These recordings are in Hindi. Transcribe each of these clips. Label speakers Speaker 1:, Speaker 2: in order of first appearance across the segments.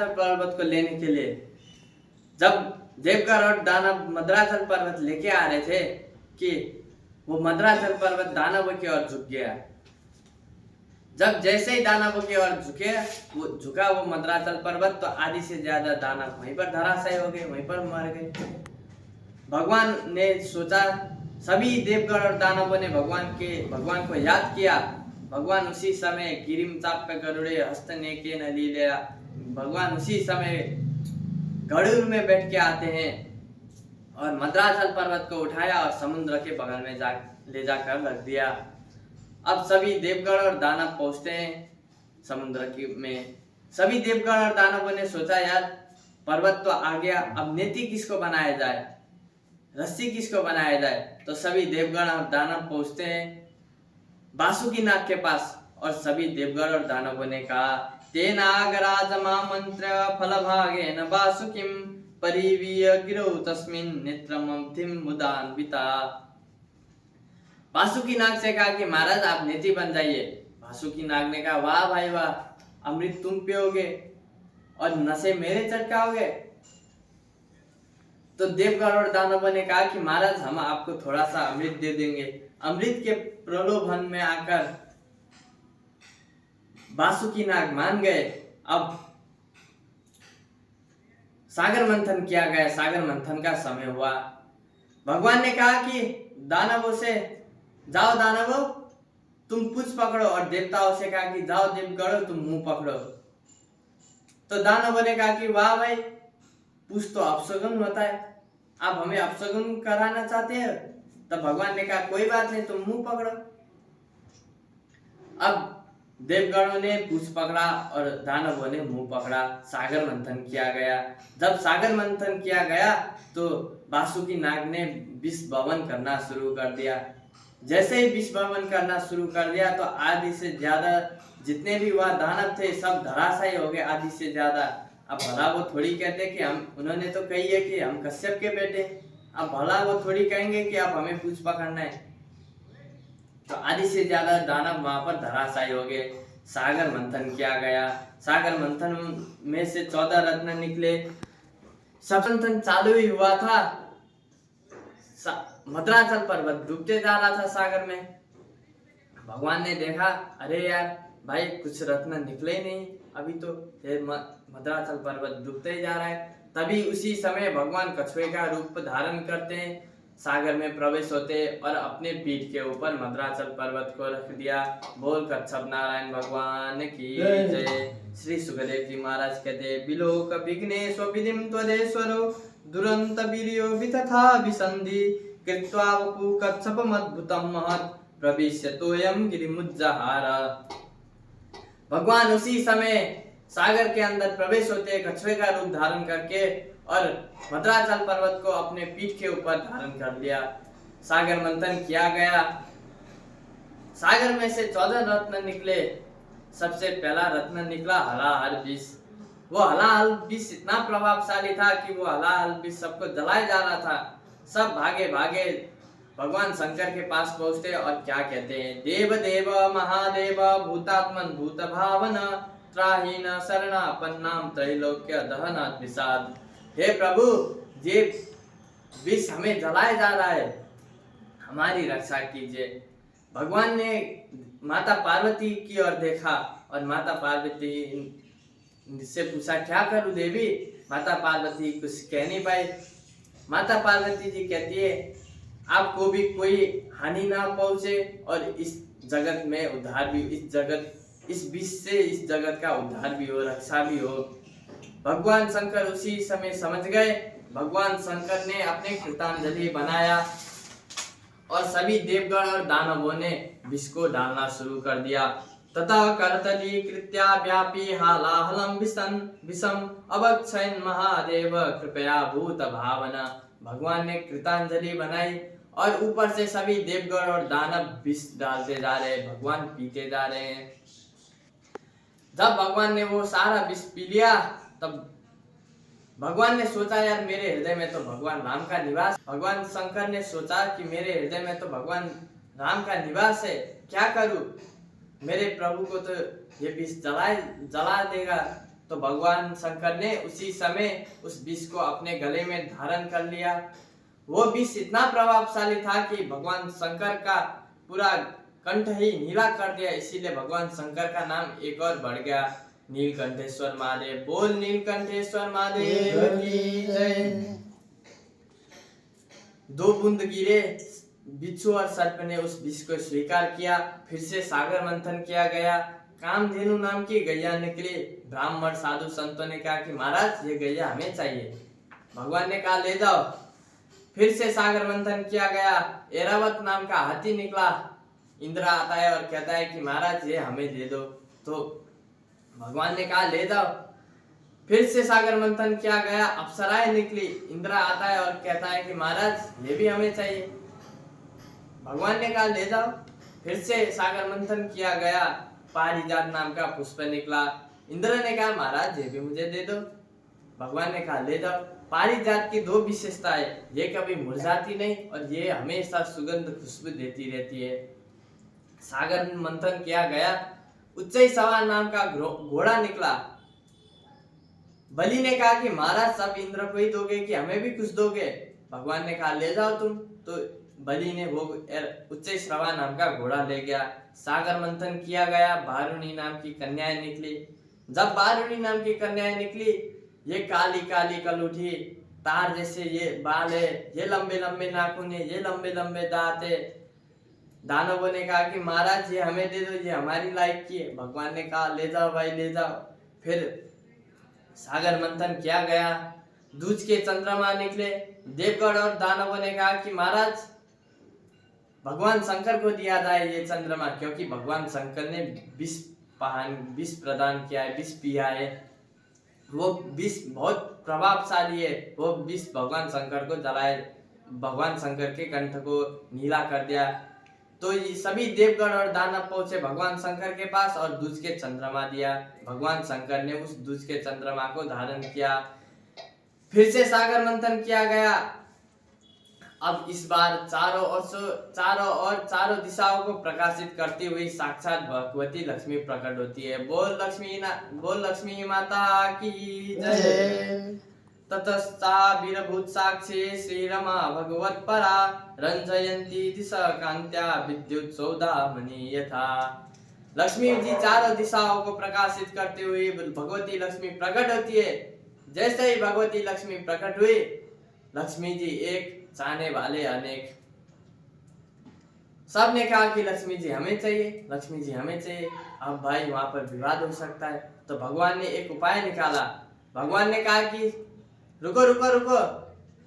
Speaker 1: पर्वत को लेने के लिए जब देवगढ़ और दानव मद्राचल पर्वत लेके आ रहे थे कि वो मद्राचल पर्वत दानवों की ओर झुक गया। जब जैसे ही दानवों की ओर झुका वो मद्राचल पर्वत, तो आधी से ज्यादा दानव वहीं पर धराशायी हो गए, वहीं पर मर गए। भगवान ने सोचा, सभी देवगण और दानवों ने भगवान को याद किया। भगवान उसी समय गिरिम चाप्य गरुड़े हस्तनेके न लीला, भगवान उसी समय गरुड़ में बैठ के आते हैं और मद्राचल पर्वत को उठाया और समुद्र के बगल में ले जाकर रख दिया। अब सभी देवगण और दानव पहुंचते हैं समुद्र में। सभी देवगण और दानवों ने सोचा, यार पर्वत तो आ गया, अब नेति किसको बनाया जाए, रस्सी किसको बनाया जाए। तो सभी देवगण और दानव पहुंचते हैं वासुकी नाग के पास और सभी देवगण और दानवों ने कहा, तेनागराज मंत्र फल भागे न वासुकिम परिवीय गिरौ तस्मिन् नेत्रमथिम मुदान्विता। वासुकी नाग से कहा कि महाराज आप नेति बन जाइए। वासुकी नाग ने कहा, वाह भाई वाह, अमृत तुम पियोगे और नशे मेरे चटकाओगे। तो देवगण और दानवों ने कहा कि महाराज हम आपको थोड़ा सा अमृत दे देंगे। अमृत के प्रलोभन में आकर वासुकी नाग मान गए। अब सागर मंथन किया गया। सागर मंथन का समय हुआ। भगवान ने कहा कि दानवों से, जाओ दानवों तुम पूंछ पकड़ो, और देवताओं से कहा कि जाओ देवगणों तुम मुंह पकड़ो। तो दानवों ने कहा कि वाह भाई, पूंछ तो अपशगुन होता है, आप हमें अपशगुन कराना चाहते हैं। तब भगवान ने कहा कोई बात नहीं, तुम मुंह पकड़ो। अब देवगणों ने पूंछ पकड़ा और दानवों ने मुंह पकड़ा। सागर मंथन किया गया। जब सागर मंथन किया गया तो वासुकी नाग ने विष भवन करना शुरू कर दिया। जैसे ही विष भवन करना शुरू कर दिया तो आधी से ज्यादा जितने भी वह दानव थे सब धराशायी हो गए, आधी से ज्यादा। अब भला वो थोड़ी कहते कि हम, उन्होंने तो कही है कि हम कश्यप के बेटे, अब भला वो थोड़ी कहेंगे कि आप हमें पूंछ पकड़ना है। तो आधी से ज्यादा दानव वहां पर धराशायी हो गए। सागर मंथन किया गया। सागर मंथन में से 14 रत्न निकले। सब मंथन चालू ही हुआ था, मद्राचल पर्वत डूबते जा रहा था सागर में। भगवान ने देखा, अरे यार भाई कुछ रत्न निकले ही नहीं, अभी तो मद्राचल पर्वत डूबते ही जा रहा है। तभी उसी समय भगवान कछुए का रूप धारण करते हैं, सागर में प्रवेश होते और अपने पीठ के ऊपर मद्राचल पर्वत को रख दिया। बोल कच्छप नारायण भगवान की जय। श्री सुखदेव जी महाराज कहते, बिलोक विघ्नेश विधिम त्वदेश्वरो दुरंत वीर्यो वितथा विसंधि कृत्वा वपु कच्छपमद्भुतं महत् प्रविश्यतोयं गिरिमुज्जहार। भगवान उसी समय सागर के अंदर प्रवेश होते कछुए का रूप धारण करके और मद्राचल पर्वत को अपने पीठ के ऊपर धारण कर लिया। सागर मंथन किया गया। सागर में से 14 रत्न निकले। सबसे पहला रत्न निकला हलाहल विष। वो हलाहल विष इतना प्रभावशाली था कि वो हलाहल विष सबको जलाया जा रहा था। सब भागे भागे भगवान शंकर के पास पहुंचते और क्या कहते हैं, देव देव महादेव भूतात्मन भूत भावन त्राहीन शरणापन्नाम त्रैलोक्य दहनात् विषाद। हे प्रभु, ये विष हमें जलाया जा रहा है, हमारी रक्षा कीजिए। भगवान ने माता पार्वती की ओर देखा और माता पार्वती से पूछा, क्या करूं देवी। माता पार्वती कुछ कह नहीं पाई। माता पार्वती जी कहती है, आपको भी कोई हानि ना पहुंचे और इस जगत में उद्धार भी, इस विष से इस जगत का उद्धार भी हो, रक्षा भी हो। भगवान शंकर उसी समय समझ गए। भगवान शंकर ने अपने कृतांजलि बनाया और सभी देवगण और दानवों ने विष को डालना शुरू कर दिया। ततः करतली कृत्या व्यापी हालाहलम विषम अवक्षयन् महादेव कृपया भूत भावना। भगवान ने कृतांजलि बनाई और ऊपर से सभी देवगण और दानव विष डालते जा रहे हैं, भगवान पीते जा रहे हैं। जब भगवान ने वो सारा विष पी लिया तब भगवान ने सोचा, यार मेरे हृदय में तो भगवान राम का निवास। भगवान शंकर ने सोचा कि मेरे हृदय में तो भगवान राम का निवास है, क्या करूं, मेरे प्रभु को तो ये विष जला देगा। तो भगवान शंकर ने उसी समय उस विष को अपने गले में धारण कर लिया। वो विष इतना प्रभावशाली था कि भगवान शंकर का पूरा कंठ ही नीला कर दिया। इसीलिए भगवान शंकर का नाम एक और बढ़ गया, नीलकंठेश्वर महादेव। बोल नीलकंठेश्वर महादेव की जय। 2 बूंद गिरे, बिच्छू और सर्प ने उस विष को स्वीकार किया। फिर से सागर मंथन किया गया। कामधेनु नाम की गैया निकली। ब्राह्मण साधु संतों ने कहा कि महाराज ये गैया हमें चाहिए। भगवान ने कहा ले जाओ। फिर से सागर मंथन किया गया। ऐरावत नाम का हाथी निकला। इंद्र आता है और कहता है कि महाराज ये हमें दे दो। तो भगवान ने कहा ले जाओ। फिर से सागर मंथन किया गया। अप्सराएं निकली। इंद्र आता है और कहता है कि महाराज ये भी हमें चाहिए। भगवान ने कहा ले जाओ। फिर से सागर मंथन किया गया। पारिजात नाम का पुष्प निकला। इंद्र ने कहा महाराज ये भी मुझे दे दो। भगवान ने कहा ले जाओ। पारिजात की 2 विशेषताएं, ये कभी मुरझाती नहीं और ये हमेशा सुगंध खुशबू देती रहती है। सागर मंथन किया गया। उच्चई सवार नाम का घोड़ा निकला। बलि ने कहा कि महाराज सब इंद्र को ही दोगे कि हमें भी कुछ दोगे। भगवान ने कहा ले जाओ तुम। तो बलि ने वो उच्चई श्रवा नाम का घोड़ा ले गया। सागर मंथन किया गया। बारुणी नाम की कन्याएं निकली। जब बारुणी नाम की कन्याएं निकली, ये काली काली कलूठी, तार जैसे ये बाल है, ये लंबे लंबे नाखून है, ये लंबे लंबे दांत है। दानवों ने कहा कि महाराज ये हमें दे दो, ये हमारी लायक की है। भगवान ने कहा ले जाओ भाई ले जाओ। फिर सागर मंथन किया गया। दूज के चंद्रमा निकले। देवगढ़ और दानवों ने कहा कि महाराज भगवान शंकर को दिया जाए ये चंद्रमा, क्योंकि भगवान शंकर ने विष प्रदान किया है, विष पिया है। वो विष बहुत प्रभावशाली है। वो विष भगवान शंकर को जलाए, भगवान शंकर के कंठ को नीला कर दिया। तो ये सभी देवगण और दानव पहुंचे भगवान शंकर के पास और दूज के चंद्रमा दिया। भगवान शंकर ने उस दूज के चंद्रमा को धारण किया। फिर से सागर मंथन किया गया। अब इस बार चारों दिशाओं को प्रकाशित करती हुई साक्षात भगवती लक्ष्मी प्रकट होती है। बोल लक्ष्मी माता की जय। ततस्ताभिरभूत साक्षी श्रीरमा भगवत परा रंजयंती दिशा कांत्या विद्युत सौदामणि यथा। लक्ष्मी जी चारों दिशाओं को प्रकाशित करते हुए भगवती लक्ष्मी प्रकट होती है। जैसे ही भगवती लक्ष्मी प्रकट हुई, लक्ष्मी जी एक चाहने वाले अनेक। सब ने कहा कि लक्ष्मी जी हमें चाहिए, लक्ष्मी जी हमें चाहिए। अब भाई वहां पर विवाद हो सकता है, तो भगवान ने एक उपाय निकाला। भगवान ने कहा कि रुको रुको रुको,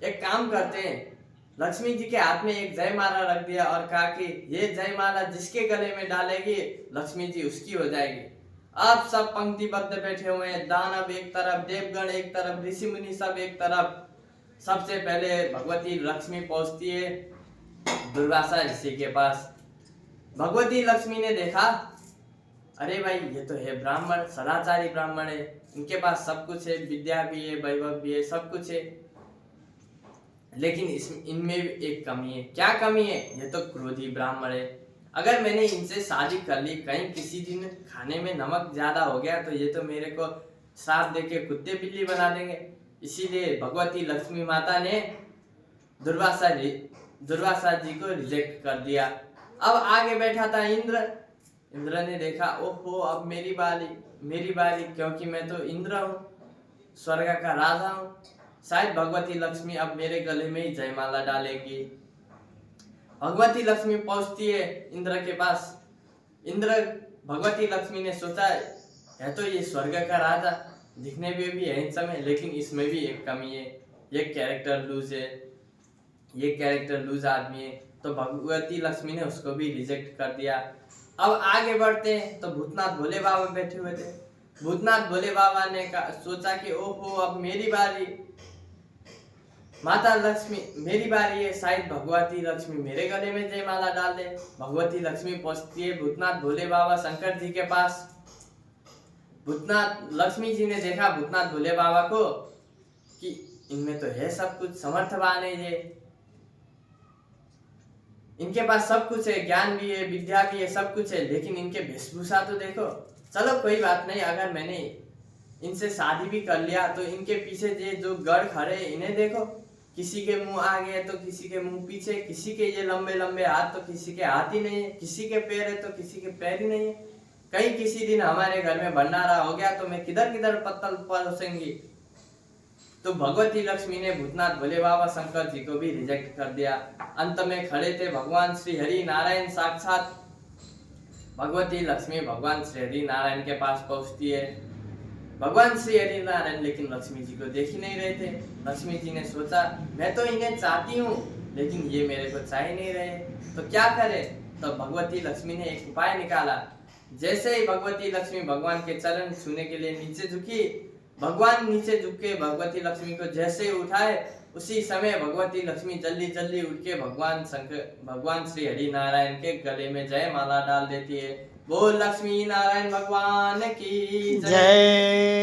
Speaker 1: एक काम करते हैं। लक्ष्मी जी के हाथ में एक जयमाला रख दिया और कहा कि ये जयमाला जिसके गले में डालेगी लक्ष्मी जी उसकी हो जाएगी। अब सब पंक्तिबद्ध बैठे हुए हैं। दानव एक तरफ, देवगण एक तरफ, ऋषि मुनि सब एक तरफ। सबसे पहले भगवती लक्ष्मी पहुंचती है दुर्वासा ऋषि के पास। भगवती लक्ष्मी ने देखा, अरे भाई ये तो है ब्राह्मण, सदाचारी ब्राह्मण है, इनके पास सब कुछ है, विद्या भी है, वैभव भी है, सब कुछ है, लेकिन इनमें एक कमी है। क्या कमी है? ये तो क्रोधी ब्राह्मण है। अगर मैंने इनसे शादी कर ली, कहीं किसी दिन खाने में नमक ज्यादा हो गया तो ये तो मेरे को श्राप देके कुत्ते बिल्ली बना देंगे। इसीलिए भगवती लक्ष्मी माता ने दुर्वासा जी को रिजेक्ट कर दिया। अब आगे बैठा था इंद्र। इंद्र ने देखा, ओहो अब मेरी बारी, क्योंकि मैं तो इंद्र हूँ, स्वर्ग का राजा हूँ। शायद भगवती लक्ष्मी अब मेरे गले में ही जयमाला डालेगी। भगवती लक्ष्मी पहुंचती है इंद्र के पास। भगवती लक्ष्मी ने सोचा, है तो ये स्वर्ग का राजा, दिखने में भी हैंडसम है, लेकिन इसमें भी एक कमी है, ये कैरेक्टर लूज है, ये कैरेक्टर लूज आदमी है। तो भगवती लक्ष्मी ने उसको भी रिजेक्ट कर दिया। अब आगे बढ़ते हैं तो भूतनाथ भोले बाबा बैठे हुए थे। भूतनाथ भोले बाबा ने सोचा कि ओहो अब मेरी बारी, माता लक्ष्मी मेरी बारी है, शायद भगवती लक्ष्मी मेरे गले में जयमाला डाल दे। भगवती लक्ष्मी पहुंचती है भूतनाथ भोले बाबा शंकर जी के पास। भूतनाथ लक्ष्मी जी ने देखा भूतनाथ भोले बाबा को कि इनमें तो है सब कुछ, समर्थवान है ये, इनके पास सब कुछ है, ज्ञान भी है, विद्या भी है, सब कुछ है, लेकिन इनके वेशभूषा तो देखो। चलो कोई बात नहीं, अगर मैंने इनसे शादी भी कर लिया, तो इनके पीछे ये जो गढ़ खड़े इन्हें देखो, किसी के मुंह आगे तो किसी के मुंह पीछे, किसी के ये लंबे लंबे हाथ तो किसी के हाथ ही नहीं है, किसी के पैर है तो किसी के पैर ही नहीं है। कहीं किसी दिन हमारे घर में भंडारा हो गया तो मैं किधर किधर पत्तल परोसेंगी। तो भगवती लक्ष्मी ने भूतनाथ भोले बाबा शंकर जी को भी रिजेक्ट कर दिया। अंत में खड़े थे भगवान श्री हरि नारायण साक्षात। भगवती लक्ष्मी भगवान श्री हरि नारायण के पास पहुंचती है। भगवान श्री हरि नारायण लेकिन लक्ष्मी जी को देख ही नहीं रहे थे। लक्ष्मी जी ने सोचा मैं तो इन्हें चाहती हूँ लेकिन ये मेरे को चाह ही नहीं रहे, तो क्या करे। तो भगवती लक्ष्मी ने एक उपाय निकाला। जैसे ही भगवती लक्ष्मी भगवान के चरण छूने के लिए नीचे झुकी, भगवान नीचे झुक के भगवती लक्ष्मी को जैसे ही उठाए, उसी समय भगवती लक्ष्मी जल्दी जल्दी उठ के भगवान श्री हरि नारायण के गले में जय माला डाल देती है। बोल लक्ष्मी नारायण भगवान की जय।